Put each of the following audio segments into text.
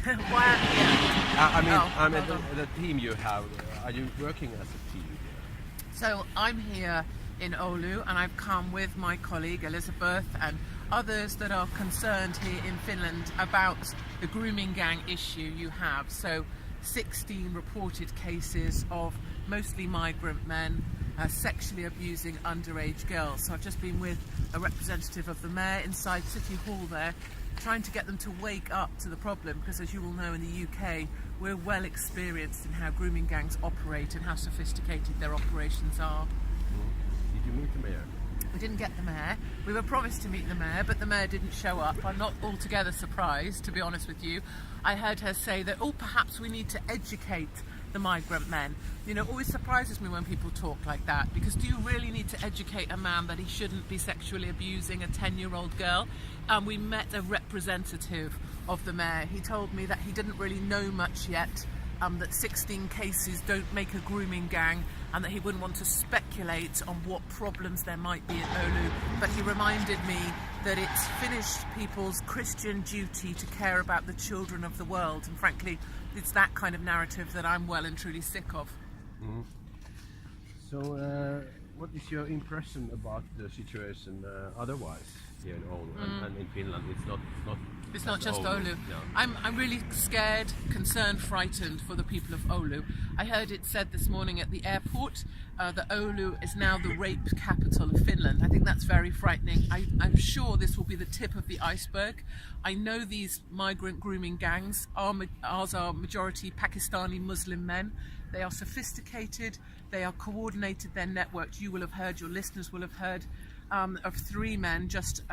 Why I'm here? I mean, the team you have. Are you working as a team? So I'm here in Oulu, and I've come with my colleague Elizabeth and others that are concerned here in Finland about the grooming gang issue you have. So 16 reported cases of mostly migrant men sexually abusing underage girls. So I've just been with a representative of the mayor inside City Hall there, trying to get them to wake up to the problem, because as you will know, in the UK we're well experienced in how grooming gangs operate and how sophisticated their operations are. Did you meet the mayor? We didn't get the mayor. We were promised to meet the mayor, but the mayor didn't show up. I'm not altogether surprised, to be honest with you. I heard her say that, perhaps we need to educate the migrant men. You know, it always surprises me when people talk like that, because do you really need to educate a man that he shouldn't be sexually abusing a 10-year-old girl? We met a representative of the mayor. He told me that he didn't really know much yet, that 16 cases don't make a grooming gang, and that he wouldn't want to speculate on what problems there might be in Oulu. But he reminded me that it's Finnish people's Christian duty to care about the children of the world, and frankly it's that kind of narrative that I'm well and truly sick of. Mm-hmm. So what is your impression about the situation otherwise here in Oulu and in Finland? It's not just Oulu. No. No. I'm really scared, concerned, frightened for the people of Oulu. I heard it said this morning at the airport that Oulu is now the rape capital of Finland. I think that's very frightening. I'm sure this will be the tip of the iceberg. I know these migrant grooming gangs, ours are majority Pakistani Muslim men. They are sophisticated, they are coordinated, their networks. You will have heard, your listeners will have heard of 3 men just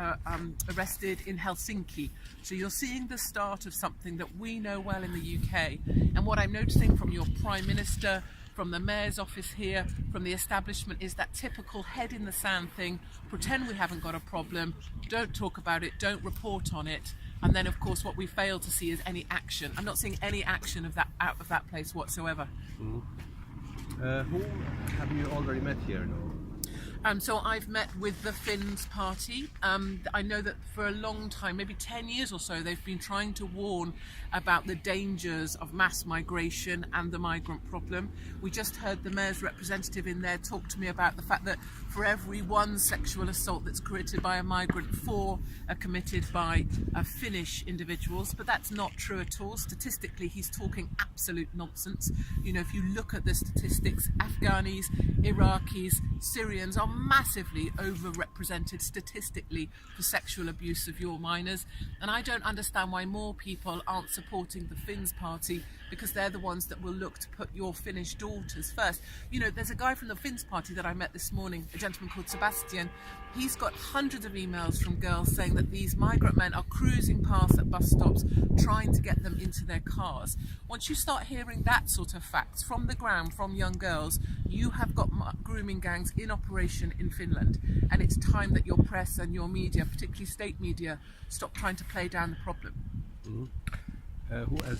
arrested in Helsinki. So you're seeing the start of something that we know well in the UK. And what I'm noticing from your Prime Minister, from the Mayor's office here, from the establishment, is that typical head in the sand thing. Pretend we haven't got a problem, don't talk about it, don't report on it. And then of course what we fail to see is any action. I'm not seeing any action of that out of that place whatsoever. Mm-hmm. Who have you already met here now? So I've met with the Finns party. I know that for a long time, maybe 10 years or so, they've been trying to warn about the dangers of mass migration and the migrant problem. We just heard the mayor's representative in there talk to me about the fact that for every 1 sexual assault that's committed by a migrant, 4 are committed by Finnish individuals, but that's not true at all. Statistically, he's talking absolute nonsense. You know, if you look at the statistics, Afghanis, Iraqis, Syrians are massively overrepresented statistically for sexual abuse of your minors, and I don't understand why more people aren't supporting the Finns party, because they're the ones that will look to put your Finnish daughters first. You know, there's a guy from the Finns party that I met this morning, a gentleman called Sebastian. He's got hundreds of emails from girls saying that these migrant men are cruising past at bus stops trying to get them into their cars. Once you start hearing that sort of facts from the ground, from young girls, you have got grooming gangs in operation in Finland, and it's time that your press and your media, particularly state media, stop trying to play down the problem. Mm-hmm. Who else?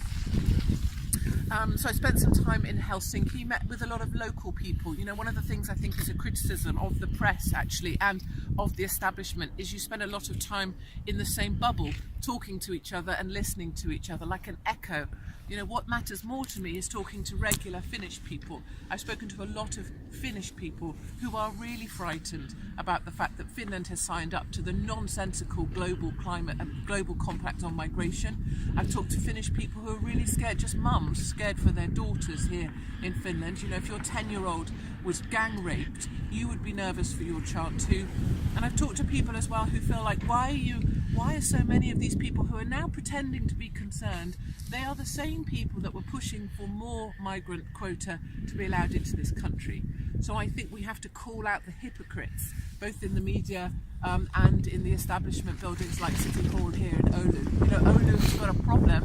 So I spent some time in Helsinki, met with a lot of local people. You know, one of the things I think is a criticism of the press actually and of the establishment is you spend a lot of time in the same bubble, talking to each other and listening to each other like an echo. You know, what matters more to me is talking to regular Finnish people. I've spoken to a lot of Finnish people who are really frightened about the fact that Finland has signed up to the nonsensical global climate and global compact on migration. I've talked to Finnish people who are really scared, just mums, scared for their daughters here in Finland. You know, if your 10-year-old was gang raped, you would be nervous for your child too. And I've talked to people as well who feel like, why are so many of these people who are now pretending to be concerned? They are the same people that were pushing for more migrant quota to be allowed into this country. So I think we have to call out the hypocrites, both in the media and in the establishment buildings like City Hall here in Oulu. You know, Oulu's got a problem,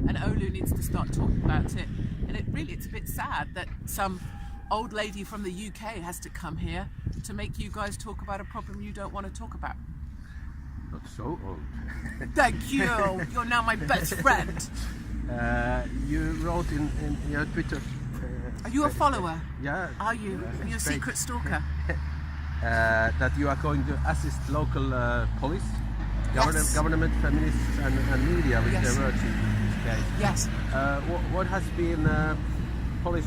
and Oulu needs to start talking about it. And it's a bit sad that some old lady from the UK has to come here to make you guys talk about a problem you don't want to talk about. Not so old. Thank you. You're now my best friend. You wrote in your Twitter. Are you a follower? Yeah. Are you? Are you a secret stalker? That you are going to assist local police, government, feminists, and media with their work Okay. Yes. What has been police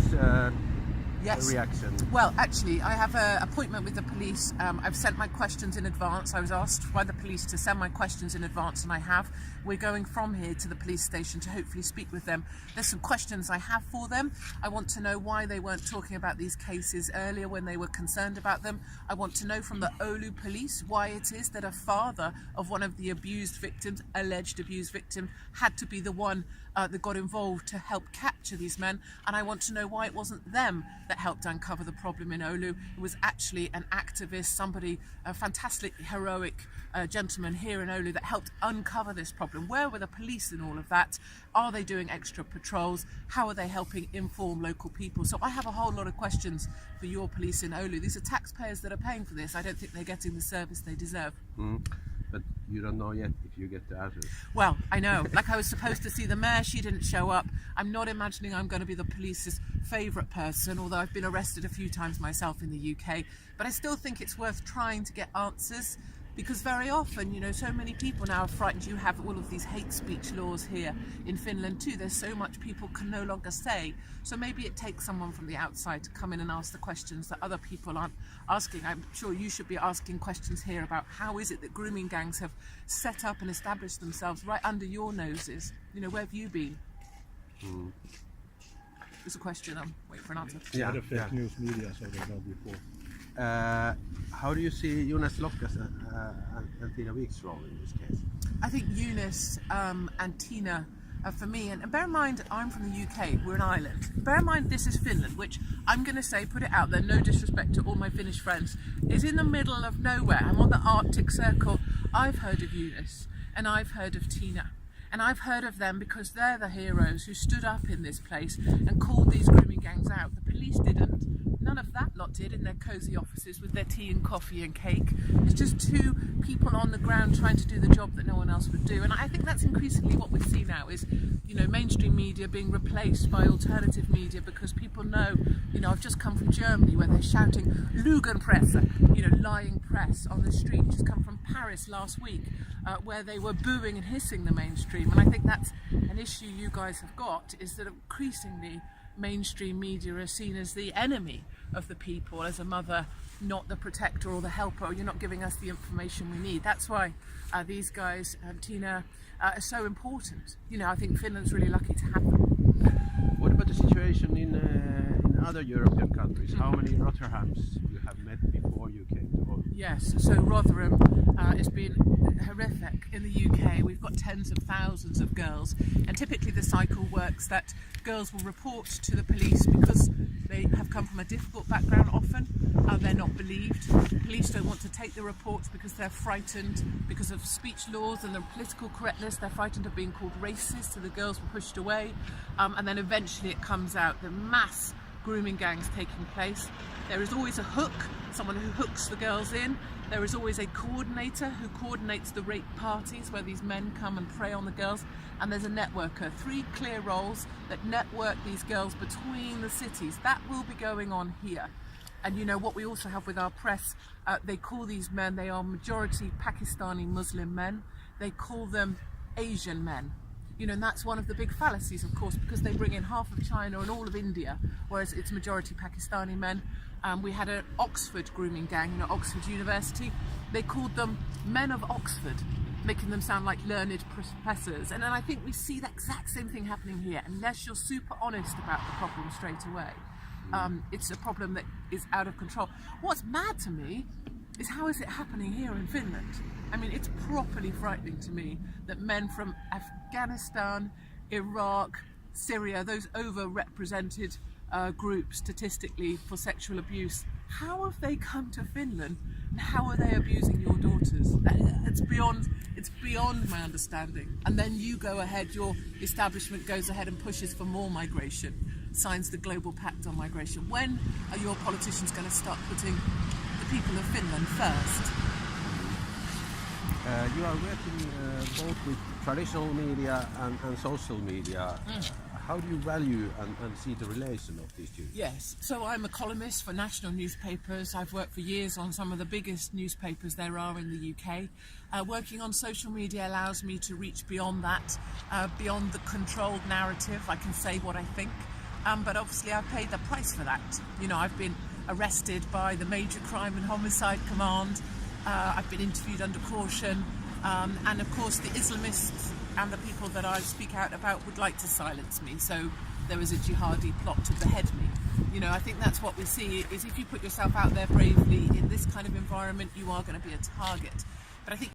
Yes. reaction? Well, actually, I have an appointment with the police. I've sent my questions in advance. I was asked by the police to send my questions in advance, and I have. We're going from here to the police station to hopefully speak with them. There's some questions I have for them. I want to know why they weren't talking about these cases earlier when they were concerned about them. I want to know from the Oulu police why it is that a father of one of the abused victims, alleged abused victim, had to be the one that got involved to help capture these men. And I want to know why it wasn't them that helped uncover the problem in Oulu. It was actually an activist, somebody, a fantastic, heroic gentleman here in Oulu that helped uncover this problem. Where were the police in all of that? Are they doing extra patrols? How are they helping inform local people? So I have a whole lot of questions for your police in Oulu. These are taxpayers that are paying for this. I don't think they're getting the service they deserve. But you don't know yet if you get the answers. Well, I know. Like, I was supposed to see the mayor, she didn't show up. I'm not imagining I'm going to be the police's favourite person, although I've been arrested a few times myself in the UK. But I still think it's worth trying to get answers, because very often, you know, so many people now are frightened. You have all of these hate speech laws here in Finland too. There's so much people can no longer say. So maybe it takes someone from the outside to come in and ask the questions that other people aren't asking. I'm sure you should be asking questions here about how is it that grooming gangs have set up and established themselves right under your noses. You know, where have you been? It's a question. I'm waiting for an answer. Yeah, the fake news media, so they know before. How do you see Jonas Lokka's and Tina Wik's role in this case? I think Eunice and Tina, for me, and bear in mind I'm from the UK, we're an island. Bear in mind this is Finland, which I'm going to say, put it out there, no disrespect to all my Finnish friends, is in the middle of nowhere. I'm on the Arctic Circle. I've heard of Eunice and I've heard of Tina. And I've heard of them because they're the heroes who stood up in this place and called these grooming gangs out. The police didn't. None of that lot did in their cosy offices with their tea and coffee and cake. It's just two people on the ground trying to do the job that no one else would do. And I think that's increasingly what we see now is, you know, mainstream media being replaced by alternative media because people know, you know, I've just come from Germany where they're shouting Lügenpresse, you know, lying press on the street. Just come from Paris last week where they were booing and hissing the mainstream. And I think that's an issue you guys have got, is that increasingly mainstream media are seen as the enemy of the people, as a mother, not the protector or the helper. You're not giving us the information we need. That's why these guys, Tina, are so important. You know, I think Finland's really lucky to have them. What about the situation in other European countries? How many Rotherhams you have met before you came to Oulu? Yes, so Rotherham has been horrific. In the UK, we've got tens of thousands of girls, and typically the cycle works that girls will report to the police because they have come from a difficult background often. They're not believed. Police don't want to take the reports because they're frightened because of speech laws and the political correctness. They're frightened of being called racist, so the girls were pushed away. And then eventually it comes out, the mass grooming gangs taking place. There is always a hook, someone who hooks the girls in. There is always a coordinator who coordinates the rape parties where these men come and prey on the girls. And there's a networker, 3 clear roles that network these girls between the cities. That will be going on here. And you know what we also have with our press, they call these men, they are majority Pakistani Muslim men. They call them Asian men. You know, and that's one of the big fallacies, of course, because they bring in half of China and all of India, whereas it's majority Pakistani men. We had an Oxford grooming gang, you know, Oxford University. They called them Men of Oxford, making them sound like learned professors. And then I think we see that exact same thing happening here, unless you're super honest about the problem straight away. It's a problem that is out of control. What's mad to me is how is it happening here in Finland? I mean, it's properly frightening to me that men from Afghanistan, Iraq, Syria, those overrepresented groups statistically for sexual abuse, how have they come to Finland and how are they abusing your daughters? It's beyond my understanding. And then you go ahead, your establishment goes ahead and pushes for more migration, signs the Global Pact on Migration. When are your politicians going to start putting the people of Finland first? You are working both with traditional media and social media. how do you value and see the relation of these two? Yes, so I'm a columnist for national newspapers. I've worked for years on some of the biggest newspapers there are in the UK. Working on social media allows me to reach beyond that, beyond the controlled narrative. I can say what I think, but obviously I've paid the price for that. You know, I've been arrested by the Major Crime and Homicide Command. I've been interviewed under caution, and of course the Islamists and the people that I speak out about would like to silence me. So there was a jihadi plot to behead me. You know, I think that's what we see, is if you put yourself out there bravely in this kind of environment, you are going to be a target. But I think